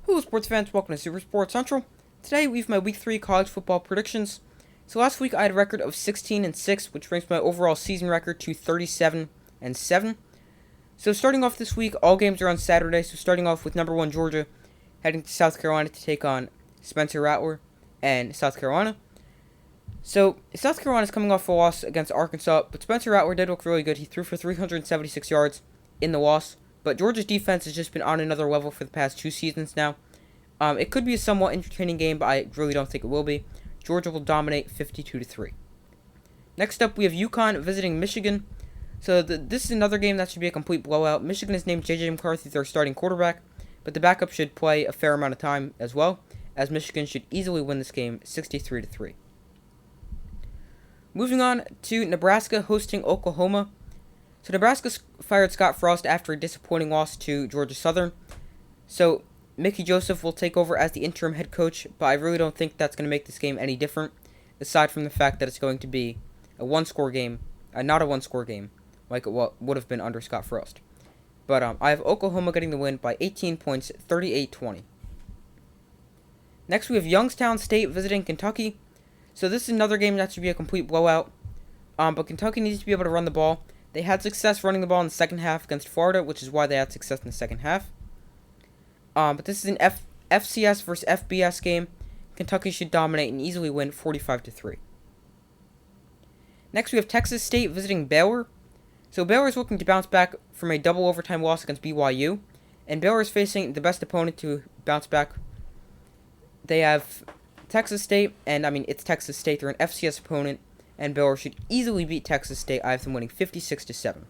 Hello, sports fans. Welcome to Super Sports Central. Today we have my Week 3 college football predictions. So last week I had a record of 16-6, which brings my overall season record to 37-7. So starting off this week, all games are on Saturday. So starting off with number 1 Georgia, heading to South Carolina to take on Spencer Rattler and South Carolina. So South Carolina is coming off a loss against Arkansas, but Spencer Rattler did look really good. He threw for 376 yards in the loss. But Georgia's defense has just been on another level for the past 2 seasons now. It could be a somewhat entertaining game, but I really don't think it will be. Georgia will dominate 52-3. Next up, we have UConn visiting Michigan. So this is another game that should be a complete blowout. Michigan has named J.J. McCarthy their starting quarterback, but the backup should play a fair amount of time as well, as Michigan should easily win this game 63-3. Moving on to Nebraska hosting Oklahoma. So Nebraska fired Scott Frost after a disappointing loss to Georgia Southern. So Mickey Joseph will take over as the interim head coach, but I really don't think that's going to make this game any different, aside from the fact that it's going to be a one-score game, not a one-score game, like it would have been under Scott Frost. But I have Oklahoma getting the win by 18 points, 38-20. Next, we have Youngstown State visiting Kentucky. So this is another game that should be a complete blowout, but Kentucky needs to be able to run the ball. They had success running the ball in the second half against Florida, which is why they had success in the second half. But this is an FCS versus FBS game. Kentucky should dominate and easily win 45-3. Next, we have Texas State visiting Baylor. So Baylor is looking to bounce back from a double overtime loss against BYU, and Baylor is facing the best opponent to bounce back. They have Texas State, and it's Texas State. They're an FCS opponent, and Baylor should easily beat Texas State. I have them winning 56-7.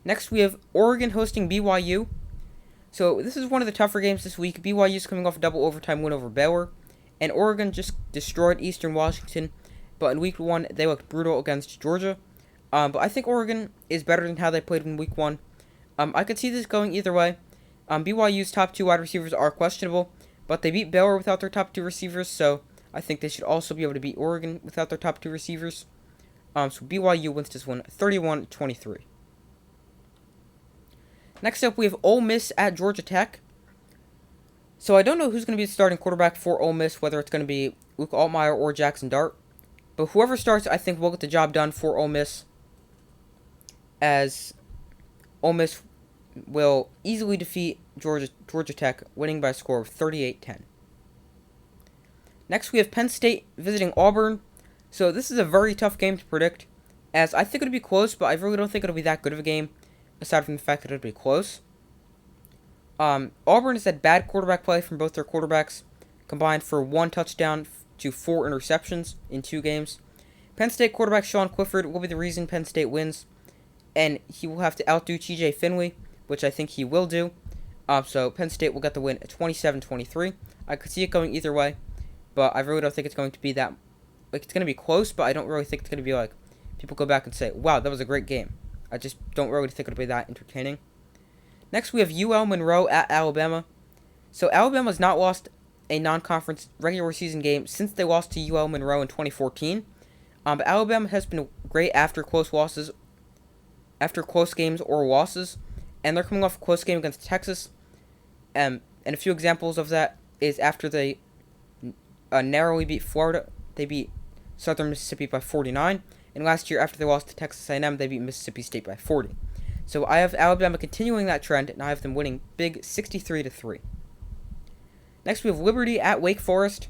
Next, we have Oregon hosting BYU. So this is one of the tougher games this week. BYU is coming off a double overtime win over Baylor, and Oregon just destroyed Eastern Washington. But in Week 1, they looked brutal against Georgia. But I think Oregon is better than how they played in Week 1. I could see this going either way. BYU's top 2 wide receivers are questionable, but they beat Baylor without their top 2 receivers, so I think they should also be able to beat Oregon without their top 2 receivers. So BYU wins this one 31-23. Next up, we have Ole Miss at Georgia Tech. So I don't know who's going to be the starting quarterback for Ole Miss, whether it's going to be Luke Altmaier or Jackson Dart. But whoever starts, I think will get the job done for Ole Miss, as Ole Miss will easily defeat Georgia Tech, winning by a score of 38-10. Next, we have Penn State visiting Auburn. So this is a very tough game to predict, as I think it'll be close, but I really don't think it'll be that good of a game, aside from the fact that it'll be close. Auburn has had bad quarterback play from both their quarterbacks, combined for 1 touchdown to 4 interceptions in 2 games. Penn State quarterback Sean Clifford will be the reason Penn State wins, and he will have to outdo TJ Finley, which I think he will do. So Penn State will get the win at 27-23. I could see it going either way, but I really don't think it's going to be that. It's going to be close, but I don't really think it's going to be like people go back and say, "Wow, that was a great game." I just don't really think it'll be that entertaining. Next, we have UL Monroe at Alabama. So Alabama's not lost a non-conference regular season game since they lost to UL Monroe in 2014. But Alabama has been great after close games or losses, and they're coming off a close game against Texas. And a few examples of that is after they narrowly beat Florida, they beat Southern Mississippi by 49. And last year, after they lost to Texas A&M, they beat Mississippi State by 40. So I have Alabama continuing that trend, and I have them winning big 63-3. Next, we have Liberty at Wake Forest.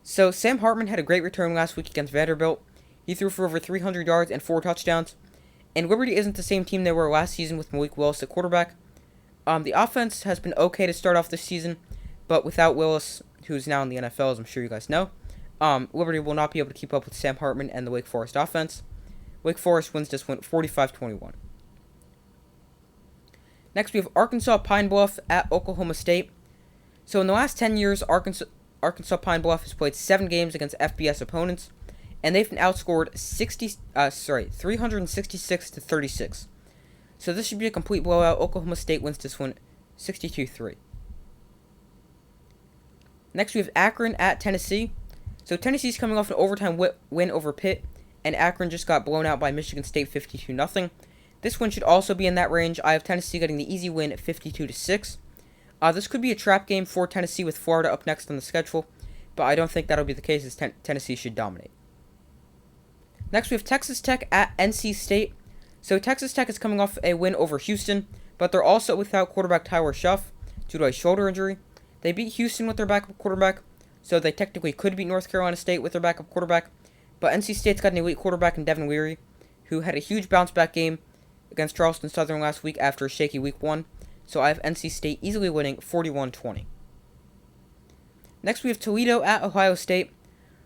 So Sam Hartman had a great return last week against Vanderbilt. He threw for over 300 yards and 4 touchdowns. And Liberty isn't the same team they were last season with Malik Willis at quarterback. The offense has been okay to start off this season, but without Willis, who's now in the NFL, as I'm sure you guys know, Liberty will not be able to keep up with Sam Hartman and the Wake Forest offense. Wake Forest wins this one 45-21. Next, we have Arkansas Pine Bluff at Oklahoma State. So in the last 10 years, Arkansas Pine Bluff has played 7 games against FBS opponents, and they've been outscored 366-36. So this should be a complete blowout. Oklahoma State wins this one 62-3. Next, we have Akron at Tennessee. So Tennessee's coming off an overtime win over Pitt, and Akron just got blown out by Michigan State 52-0. This one should also be in that range. I have Tennessee getting the easy win at 52-6. This could be a trap game for Tennessee with Florida up next on the schedule, but I don't think that'll be the case as Tennessee should dominate. Next, we have Texas Tech at NC State. So Texas Tech is coming off a win over Houston, but they're also without quarterback Tyler Shuff due to a shoulder injury. They beat Houston with their backup quarterback, so they technically could beat North Carolina State with their backup quarterback, but NC State's got an elite quarterback in Devin Leary, who had a huge bounce-back game against Charleston Southern last week after a shaky Week 1, so I have NC State easily winning 41-20. Next, we have Toledo at Ohio State.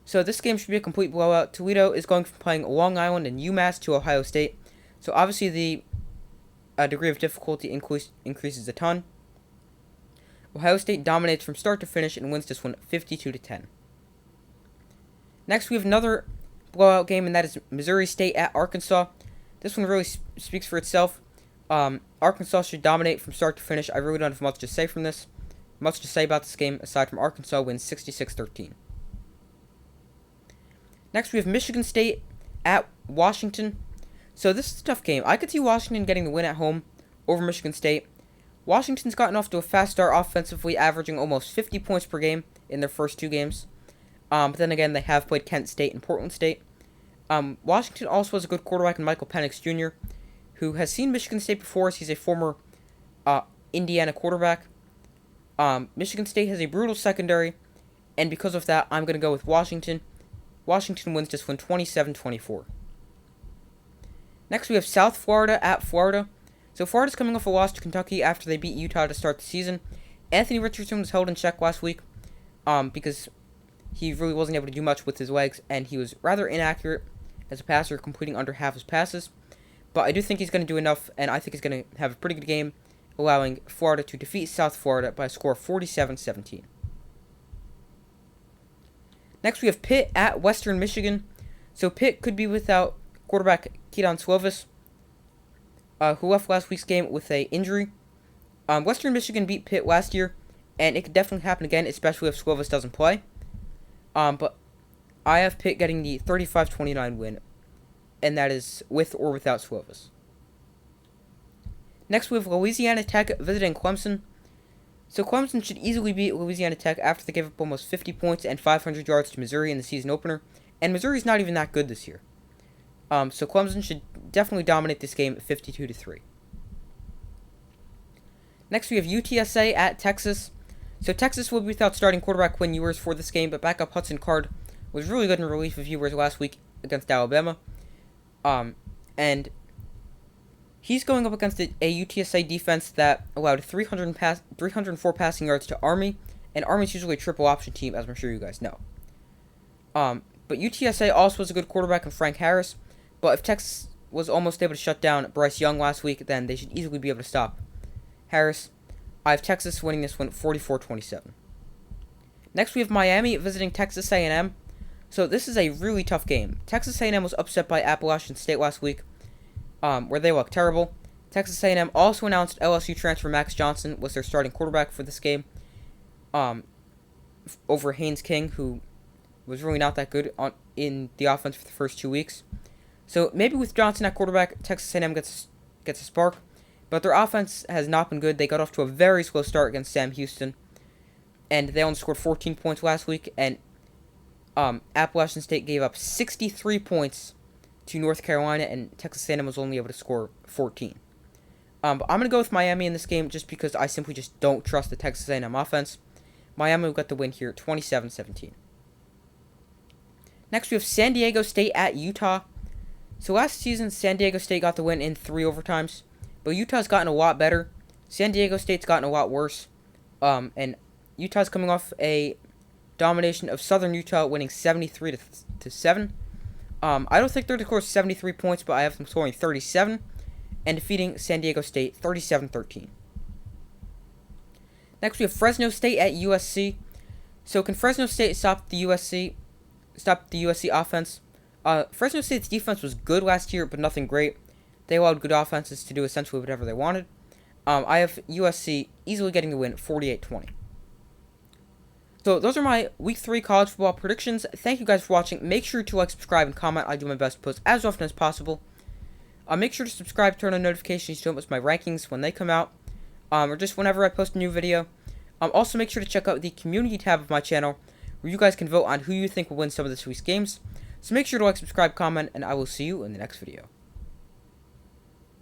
So this game should be a complete blowout. Toledo is going from playing Long Island and UMass to Ohio State, so obviously the degree of difficulty increases a ton. Ohio State dominates from start to finish and wins this one 52-10. Next, we have another blowout game, and that is Missouri State at Arkansas. This one really speaks for itself. Arkansas should dominate from start to finish. I really don't have much to say about this game aside from Arkansas wins 66-13. Next, we have Michigan State at Washington. So this is a tough game. I could see Washington getting the win at home over Michigan State. Washington's gotten off to a fast start offensively, averaging almost 50 points per game in their first 2 games. But then again, they have played Kent State and Portland State. Washington also has a good quarterback in Michael Penix Jr., who has seen Michigan State before as he's a former Indiana quarterback. Michigan State has a brutal secondary, and because of that, I'm going to go with Washington. Washington wins this one 27-24. Next, we have South Florida at Florida. So Florida's coming off a loss to Kentucky after they beat Utah to start the season. Anthony Richardson was held in check last week because he really wasn't able to do much with his legs, and he was rather inaccurate as a passer, completing under half his passes. But I do think he's going to do enough, and I think he's going to have a pretty good game, allowing Florida to defeat South Florida by a score of 47-17. Next, we have Pitt at Western Michigan. So Pitt could be without quarterback Kedon Slovis, who left last week's game with an injury. Western Michigan beat Pitt last year, and it could definitely happen again, especially if Slovis doesn't play. But I have Pitt getting the 35-29 win, and that is with or without Slovis. Next, we have Louisiana Tech visiting Clemson. So Clemson should easily beat Louisiana Tech after they gave up almost 50 points and 500 yards to Missouri in the season opener, and Missouri's not even that good this year. So Clemson should definitely dominate this game 52-3. Next, we have UTSA at Texas. So Texas will be without starting quarterback Quinn Ewers for this game, but backup Hudson Card was really good in relief of Ewers last week against Alabama. And he's going up against a UTSA defense that allowed 304 passing yards to Army, and Army's usually a triple option team, as I'm sure you guys know. But UTSA also has a good quarterback in Frank Harris, but if Texas was almost able to shut down Bryce Young last week, then they should easily be able to stop Harris. I have Texas winning this one 44-27. Next, we have Miami visiting Texas A&M. So this is a really tough game. Texas A&M was upset by Appalachian State last week, where they looked terrible. Texas A&M also announced LSU transfer Max Johnson was their starting quarterback for this game, over Haynes King, who was really not that good in the offense for the first 2 weeks. So maybe with Johnson at quarterback, Texas A&M gets a spark, but their offense has not been good. They got off to a very slow start against Sam Houston, and they only scored 14 points last week, and Appalachian State gave up 63 points to North Carolina, and Texas A&M was only able to score 14. But I'm going to go with Miami in this game just because I simply just don't trust the Texas A&M offense. Miami will get the win here, 27-17. Next, we have San Diego State at Utah. So last season, San Diego State got the win in 3 overtimes, but Utah's gotten a lot better. San Diego State's gotten a lot worse, and Utah's coming off a domination of Southern Utah, winning 73-7. I don't think they're going to score 73 points, but I have them scoring 37 and defeating San Diego State 37-13. Next, we have Fresno State at USC. So can Fresno State stop the USC offense? Fresno State's defense was good last year, but nothing great. They allowed good offenses to do essentially whatever they wanted. I have USC easily getting the win 48-20. So those are my Week 3 college football predictions. Thank you guys for watching. Make sure to like, subscribe, and comment. I do my best to post as often as possible. Make sure to subscribe, turn on notifications so you don't miss my rankings when they come out, or just whenever I post a new video. Also, make sure to check out the community tab of my channel, where you guys can vote on who you think will win some of this week's games. So make sure to like, subscribe, comment, and I will see you in the next video.